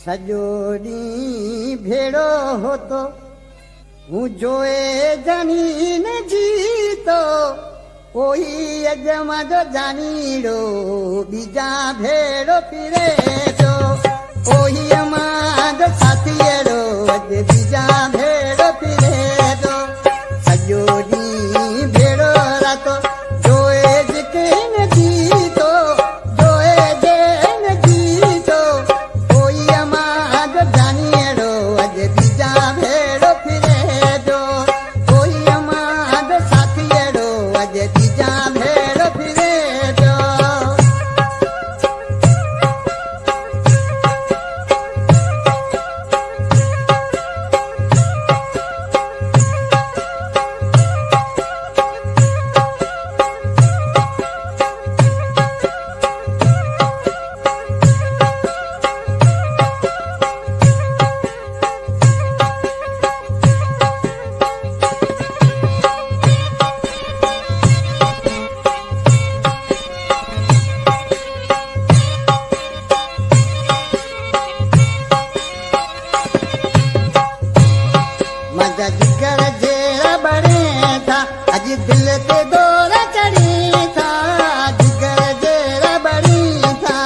सॼो ॾींहुं भेड़ो होतो हूं जोए ज़मीन जीतो कोई अजमा जो जानीड़ो बीजा भेड़ो फिरे जो कोई अमां जो साथीअड़ो अॼु बीजा भेड़ो फिरे जो सॼो ॾींहुं भेड़ो रातो जोए जिकिन जीतो जोए जेन जीतो कोई अमां जो जानीड़ो अॼु बीजा भेड़ो फिरे जो कोई अमां जो साथीअड़ो अॼु बीजा भेड़ो फिरे जो मजा जिगर जेड़ा बड़े था अज दिल ते दौर चढ़ी था जिगर जेड़ा बड़ी था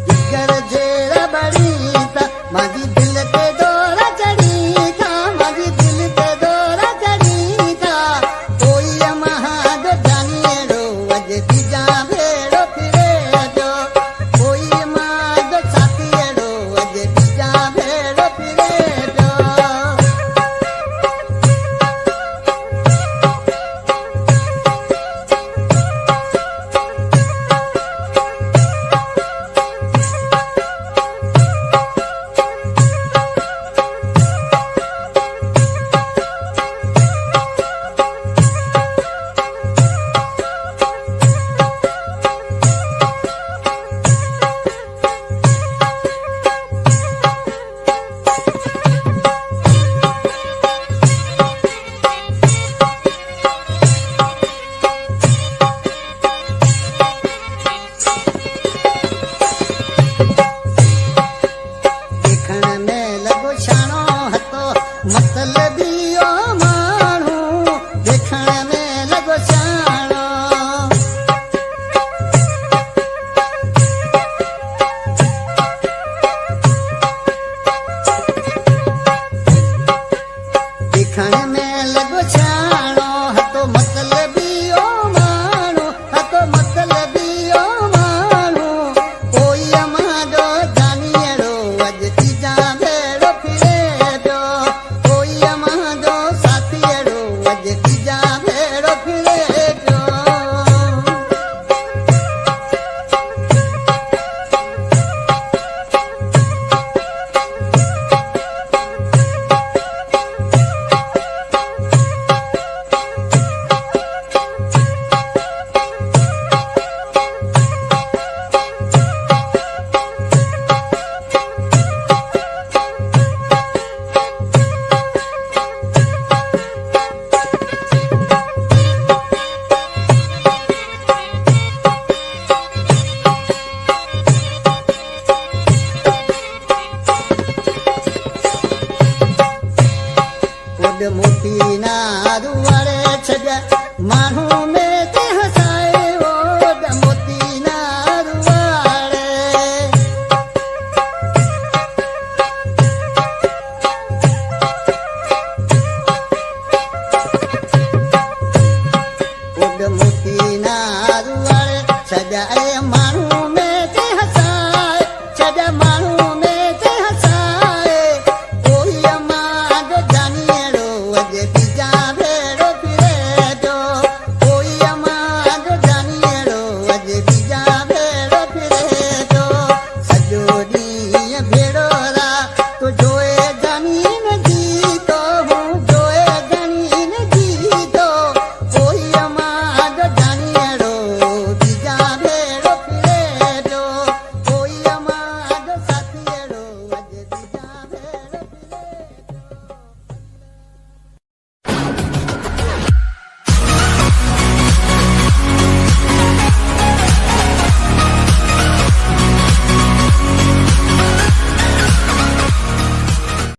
जिगर जेड़ा बड़ी था माजी दिल ते दौर चढ़ी था माजी दिल ते दौर चढ़ी था कोई अमां जो जानीड़ो अज बीजा भेड़ो फिरे जो कोई अमां जो साथीअड़ो अज बीजा भेड़ो फिरे जो देखण में लॻो छाणो हथो मतलबी ओ माण्हू देखण में लॻो छाणो देखण में लॻो छाणो हथो मतलबी ओ माण्हू हथो मतलबी ओ माण्हू कोई अमां जो जानीअड़ो अॼु तीजा भेड़ो फिरे जो कोई अमां जो साथीअड़ो अॼु तीजा भेड़ो फिरे जो मोती ना दुआरे छॾ माण्हू में